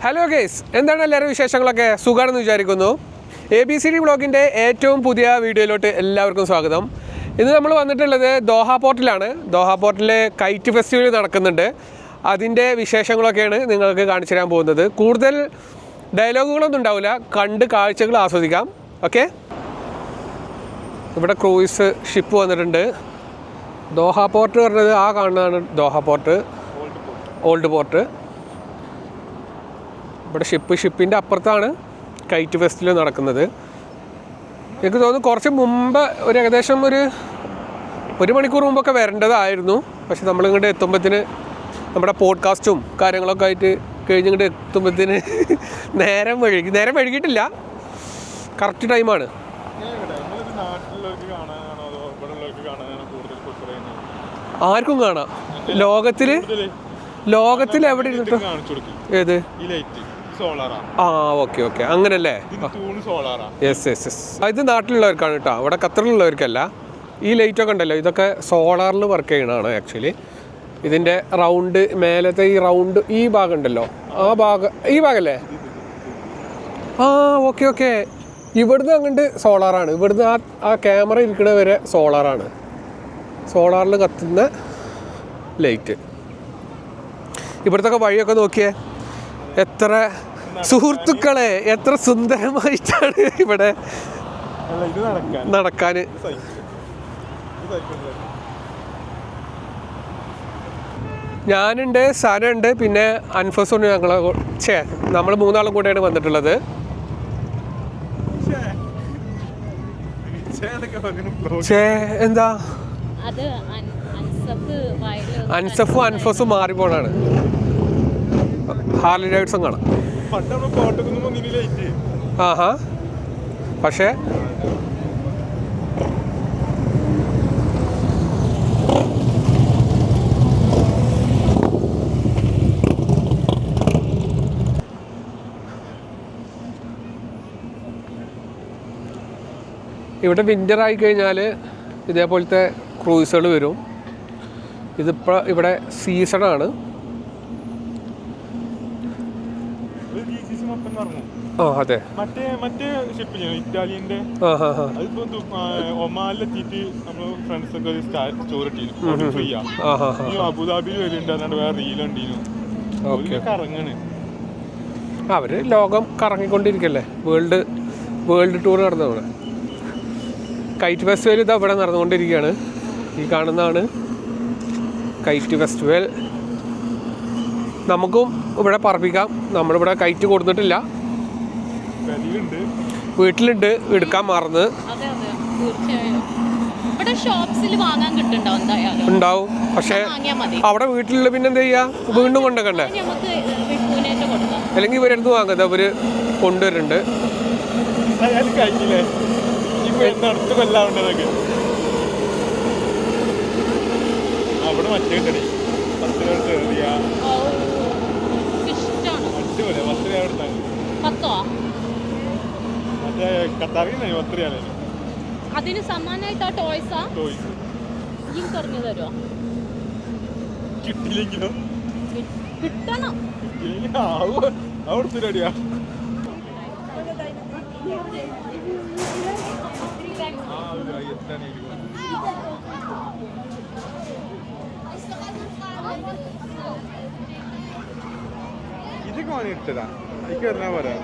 Hello guys, എന്താണ് എല്ലാവരും വിശേഷങ്ങളൊക്കെ? സുഖമാണെന്ന് വിചാരിക്കുന്നു. ABCD വ്ളോഗിൻ്റെ ഏറ്റവും പുതിയ വീഡിയോയിലോട്ട് എല്ലാവർക്കും സ്വാഗതം. ഇന്ന് നമ്മൾ വന്നിട്ടുള്ളത് ദോഹ പോർട്ടിലാണ്. ദോഹ പോർട്ടിൽ കൈറ്റ് ഫെസ്റ്റിവൽ നടക്കുന്നുണ്ട്. അതിൻ്റെ വിശേഷങ്ങളൊക്കെയാണ് നിങ്ങൾക്ക് കാണിച്ചു തരാൻ പോകുന്നത്. കൂടുതൽ ഡയലോഗുകളൊന്നും ഉണ്ടാവില്ല, കണ്ട് കാഴ്ചകൾ ആസ്വദിക്കാം. ഓക്കെ, ഇവിടെ ക്രൂയിസ് ഷിപ്പ് വന്നിട്ടുണ്ട്. ദോഹ പോർട്ട് പറഞ്ഞത് ആ കാണുന്നതാണ് ദോഹ പോർട്ട്, ഓൾഡ് പോർട്ട്. ഇവിടെ ഷിപ്പിൻ്റെ അപ്പുറത്താണ് കൈറ്റ് ഫെസ്റ്റിവൽ നടക്കുന്നത്. എനിക്ക് തോന്നുന്നു കുറച്ച് മുമ്പ് ഏകദേശം ഒരു മണിക്കൂർ മുമ്പൊക്കെ വരേണ്ടതായിരുന്നു. പക്ഷെ നമ്മളിങ്ങോട്ട് എത്തുമ്പോഴത്തേന് നമ്മുടെ പോഡ്കാസ്റ്റും കാര്യങ്ങളൊക്കെ ആയിട്ട് കഴിഞ്ഞിങ്ങോട്ട് എത്തുമ്പോഴത്തേന് നേരം വൈകിട്ടില്ല, കറക്റ്റ് ടൈമാണ്. ആർക്കും കാണാം. ലോകത്തിൽ എവിടെ ഇരുന്നിട്ടോ? ഏത്? ആ, ഓക്കെ, അങ്ങനല്ലേ. യെസ്. ഇത് നാട്ടിലുള്ളവർക്കാണ് കേട്ടോ, അവിടെ ഖത്തറിലുള്ളവർക്കല്ല. ഈ ലൈറ്റൊക്കെ ഉണ്ടല്ലോ, ഇതൊക്കെ സോളാറിൽ വർക്ക് ചെയ്യണതാണ് ആക്ച്വലി. ഇതിൻ്റെ റൗണ്ട് മേലത്തെ ഈ റൗണ്ട് ഈ ഭാഗം ഉണ്ടല്ലോ, ഈ ഭാഗമല്ലേ? ആ, ഓക്കെ. ഇവിടുന്ന് അങ്ങോട്ട് സോളാറാണ്. ഇവിടുന്ന് ആ ക്യാമറ ഇരിക്കണ വരെ സോളാറാണ്. സോളാറിൽ കത്തുന്ന ലൈറ്റ്. ഇവിടുത്തെ വഴിയൊക്കെ നോക്കിയേ, എത്ര സുഹൃത്തുക്കളെ, എത്ര സുന്ദരമായിട്ടാണ് ഇവിടെ നടക്കാൻ. ഞാനുണ്ട്, സനുണ്ട്, പിന്നെ അൻഫസുണ്ട്. നമ്മൾ മൂന്നാളും കൂടെയാണ് വന്നിട്ടുള്ളത്. എന്താ അൻസഫും അൻഫസും മാറിപ്പോണാണ്. ഹാർലി ഡേവിഡ്സൺ കാണാം. ആഹാ, പക്ഷേ ഇവിടെ വിൻ്റർ ആയി കഴിഞ്ഞാൽ ഇതേപോലത്തെ ക്രൂയിസുകൾ വരും. ഇതിപ്പോൾ ഇവിടെ സീസണാണ്. അതെ, മറ്റേ ഷിപ്പില്ലേ ഇറ്റാലിയന്റെ, ഒമാനിലെത്തിയിട്ട് നമ്മള് ഫ്രണ്ട്സൊക്കെ അബുദാബിയിൽ വരുന്നുണ്ട്. വേറെ റീലുണ്ടീനു കറങ്ങണ്. അവര് ലോകം കറങ്ങിക്കൊണ്ടിരിക്കല്ലേ, വേൾഡ് ടൂർ നടന്നവിടെ. കൈറ്റ് ഫെസ്റ്റിവൽ ഇതാ ഇവിടെ നടന്നുകൊണ്ടിരിക്കുകയാണ്. ഈ കാണുന്നതാണ് കൈറ്റ് ഫെസ്റ്റിവൽ. നമുക്കും ഇവിടെ പറപ്പിക്കാം. നമ്മളിവിടെ കൈറ്റ് കൊടുത്തിട്ടില്ല, വീട്ടിലുണ്ട്, എടുക്കാൻ മറന്ന്. ഉണ്ടാവും, പക്ഷെ അവിടെ വീട്ടിലുള്ള പിന്നെ എന്താ ചെയ്യാ, വീണ്ടും കൊണ്ടുവെക്കണ്ടേ? അല്ലെങ്കിൽ ഇവരെടുത്ത് വാങ്ങുന്നത് അവര് കൊണ്ടുവരുന്നുണ്ട്. അതിന് സമ്മാനമായിട്ട് ആ ടോയ്സാ പറഞ്ഞു തരുമോ? കിട്ടിയില്ലെങ്കിലും കിട്ടണം. ഇതൊക്കെ വാങ്ങി ഇട്ടതാ, എനിക്ക് പറഞ്ഞാ പോരാ.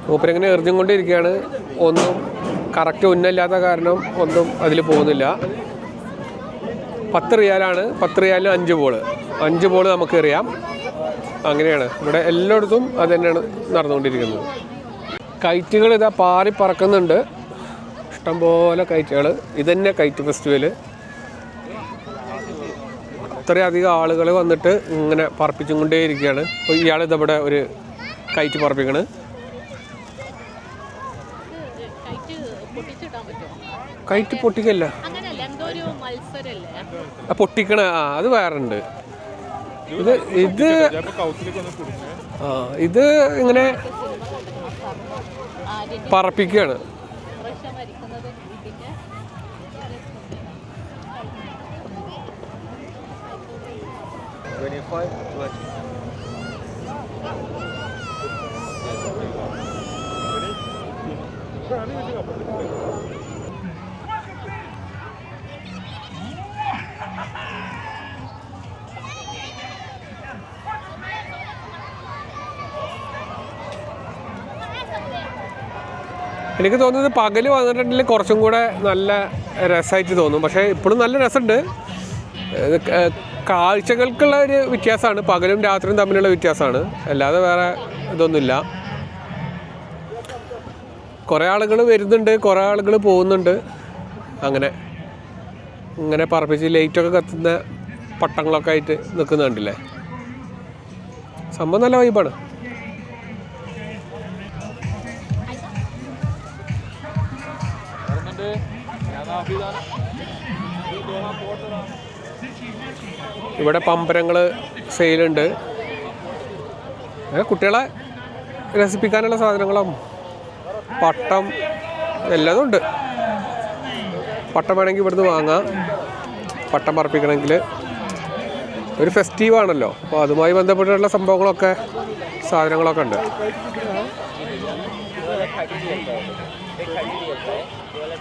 മൂപ്പരിങ്ങനെ എറിഞ്ഞും കൊണ്ടിരിക്കുകയാണ്. ഒന്നും കറക്റ്റ് ഉന്നമില്ലാത്ത കാരണം ഒന്നും അതിൽ പോകുന്നില്ല. 10 റിയാലാണ്. 10 റിയാലിന് 5 ബോൾ നമുക്ക് എറിയാം. അങ്ങനെയാണ് ഇവിടെ എല്ലായിടത്തും അത് തന്നെയാണ് നടന്നുകൊണ്ടിരിക്കുന്നത്. കൈറ്റുകൾ ഇതാ പാറി പറക്കുന്നുണ്ട്, ഇഷ്ടംപോലെ കൈറ്റുകൾ. ഇതന്നെ കൈറ്റ് ഫെസ്റ്റിവൽ. അത്രയധികം ആളുകൾ വന്നിട്ട് ഇങ്ങനെ പറപ്പിച്ചും കൊണ്ടേയിരിക്കുകയാണ്. അപ്പോൾ ഇയാളിതവിടെ ഒരു കൈറ്റ് പറപ്പിക്കണ്. കയറ്റ് പൊട്ടിക്കല്ല, അങ്ങനെയല്ല, എന്തോ ഒരു മത്സരല്ലേ പൊട്ടിക്കണ. അത് വേറെ ഉണ്ട്. ഇത് ഇത് ഇത് ഇങ്ങനെ പറപ്പിക്കുകയാണ്. എനിക്ക് തോന്നുന്നത് പകൽ വന്നിട്ടുണ്ടെങ്കിൽ കുറച്ചും കൂടെ നല്ല രസമായിട്ട് തോന്നും. പക്ഷേ ഇപ്പോഴും നല്ല രസമുണ്ട്. കാഴ്ചകൾക്കുള്ള ഒരു വ്യത്യാസമാണ്, പകലും രാത്രിയും തമ്മിലുള്ള വ്യത്യാസമാണ്, അല്ലാതെ വേറെ ഇതൊന്നുമില്ല. കുറേ ആളുകൾ വരുന്നുണ്ട്, കുറേ ആളുകൾ പോകുന്നുണ്ട്. അങ്ങനെ ഇങ്ങനെ പറപ്പിച്ച് ലൈറ്റൊക്കെ കത്തുന്ന പട്ടങ്ങളൊക്കെ ആയിട്ട് നിൽക്കുന്നുണ്ടല്ലേ. സംഭവം നല്ല വൈബാണ്. ഇവിടെ പമ്പരങ്ങൾ സെയിലുണ്ട്. കുട്ടികളെ രസിപ്പിക്കാനുള്ള സാധനങ്ങളും പട്ടം എല്ലാതും ഉണ്ട്. പട്ടം വേണമെങ്കിൽ ഇവിടുന്ന് വാങ്ങാം. പട്ടം പറപ്പിക്കണമെങ്കിൽ ഒരു ഫെസ്റ്റീവാണല്ലോ, അപ്പോൾ അതുമായി ബന്ധപ്പെട്ടുള്ള സംഭവങ്ങളൊക്കെ സാധനങ്ങളൊക്കെ ഉണ്ട്.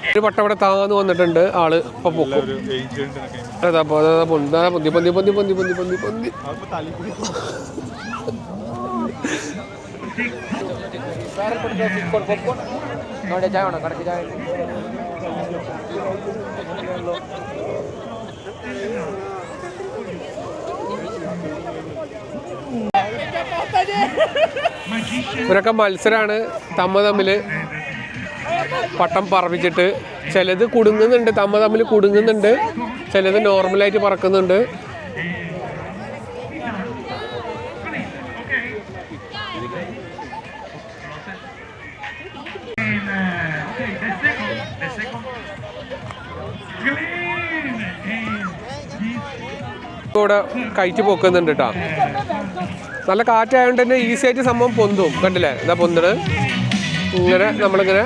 ഒരു പട്ടം ഇവിടെ താന്ന് വന്നിട്ടുണ്ട്. ആള് ഇപ്പൊ പൊക്കും. അതാ പൊന്തി പൊന്തി പൊന്തി പൊന്തി പൊന്തി പൊന്തി പൊന്തി. ഇവരൊക്കെ മത്സരമാണ് തമ്മിൽ പട്ടം പറപ്പിച്ചിട്ട്. ചിലത് കുടുങ്ങുന്നുണ്ട്, തമ്മിൽ കുടുങ്ങുന്നുണ്ട്, ചിലത് നോർമലായിട്ട് പറക്കുന്നുണ്ട്. ഇവിടെ കയറ്റി പൊക്കുന്നുണ്ട് കേട്ടോ. നല്ല കാറ്റായതുകൊണ്ട് തന്നെ ഈസി ആയിട്ട് സംഭവം പൊന്തും. കണ്ടില്ലേ, ഇതാ പൊന്തണ്. ഇങ്ങനെ നമ്മളിങ്ങനെ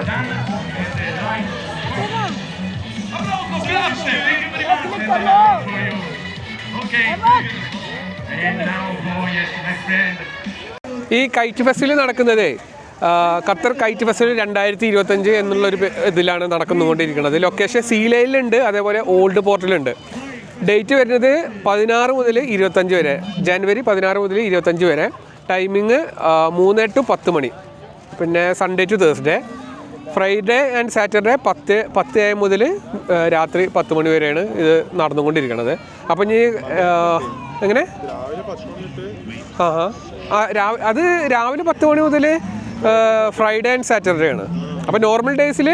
ഈ കൈറ്റ് ഫെസ്റ്റിവൽ നടക്കുന്നത് ഖത്തർ കൈറ്റ് ഫെസ്റ്റിവൽ 2025 എന്നുള്ളൊരു ഇതിലാണ് നടന്നുകൊണ്ടിരിക്കുന്നത്. ലൊക്കേഷൻ സീലയിലുണ്ട്, അതേപോലെ ഓൾഡ് പോർട്ടിലുണ്ട്. ഡേറ്റ് വരുന്നത് 16 മുതൽ 25 വരെ, ജനുവരി 16 മുതൽ 25 വരെ. ടൈമിങ് 3 to 10 മണി. പിന്നെ Sunday to Thursday. Friday and Saturday 10 AM മുതൽ രാത്രി 10 മണി വരെയാണ് ഇത് നടന്നുകൊണ്ടിരിക്കുന്നത്. അപ്പം ഇനി എങ്ങനെ അത് രാവിലെ 10 മണി മുതൽ ഫ്രൈഡേ ആൻഡ് സാറ്റർഡേ ആണ്. അപ്പോൾ നോർമൽ ഡേയ്സിൽ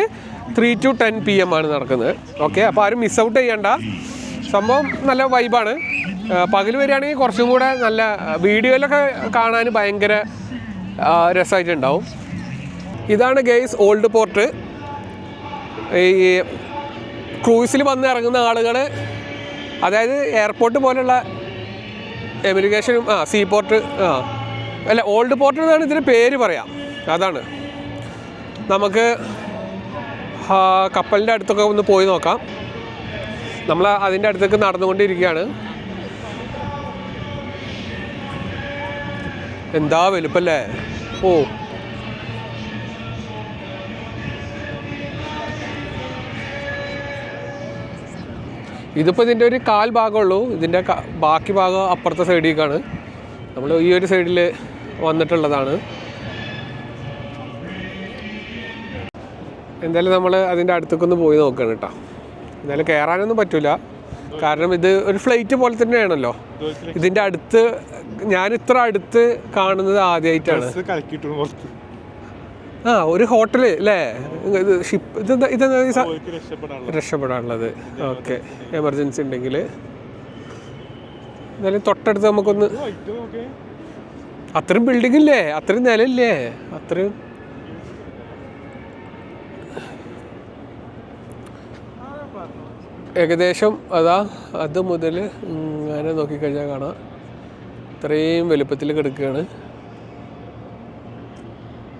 3 to 10 PM ആണ് നടക്കുന്നത്. ഓക്കെ, അപ്പോൾ ആരും മിസ് ഔട്ട് ചെയ്യണ്ട. സംഭവം നല്ല വൈബാണ്. പകൽ വരികയാണെങ്കിൽ കുറച്ചും കൂടെ നല്ല വീഡിയോയിലൊക്കെ കാണാൻ ഭയങ്കര രസമായിട്ടുണ്ടാവും. ഇതാണ് ഗെയ്സ് ഓൾഡ് പോർട്ട്. ഈ ക്രൂസിൽ വന്ന് ഇറങ്ങുന്ന ആളുകൾ, അതായത് എയർപോർട്ട് പോലുള്ള എമിഗ്രേഷനും സീ പോർട്ട് അല്ല ഓൾഡ് പോർട്ട് എന്നാണ് ഇതിന് പേര് പറയാം. അതാണ്. നമുക്ക് കപ്പലിൻ്റെ അടുത്തൊക്കെ ഒന്ന് പോയി നോക്കാം. നമ്മൾ അതിൻ്റെ അടുത്തേക്ക് നടന്നുകൊണ്ടിരിക്കുകയാണ്. എന്താ വലുപ്പല്ലേ. ഓ, ഇതിപ്പോൾ ഇതിൻ്റെ ഒരു കാൽ ഭാഗമുള്ളൂ. ഇതിൻ്റെ ബാക്കി ഭാഗം അപ്പുറത്തെ സൈഡിലേക്കാണ്. നമ്മൾ ഈ ഒരു സൈഡിൽ വന്നിട്ടുള്ളതാണ്. എന്തായാലും നമ്മൾ അതിൻ്റെ അടുത്തേക്കൊന്ന് പോയി നോക്കുകയാണ് കേട്ടോ. എന്തായാലും കയറാനൊന്നും പറ്റില്ല, കാരണം ഇത് ഒരു ഫ്ലൈറ്റ് പോലെ തന്നെയാണല്ലോ. ഇതിൻ്റെ അടുത്ത് ഞാൻ ഇത്ര അടുത്ത് കാണുന്നത് ആദ്യമായിട്ടാണ്. ഒരു ഹോട്ടൽ അല്ലേ, ഇത് ഷിപ്പ്, ഇതെന്താ രക്ഷപ്പെടാനുള്ളത്. ഓക്കെ, എമർജൻസി ഉണ്ടെങ്കിൽ. എന്നാലും തൊട്ടടുത്ത് നമുക്കൊന്ന്, അത്രയും ബിൽഡിംഗ് ഇല്ലേ, അത്രയും നിലയില്ലേ, അത്രയും ഏകദേശം അതാ അത് മുതൽ ഇങ്ങനെ നോക്കിക്കഴിഞ്ഞാൽ കാണാം ഇത്രയും വലുപ്പത്തിൽ കിടക്കുകയാണ്.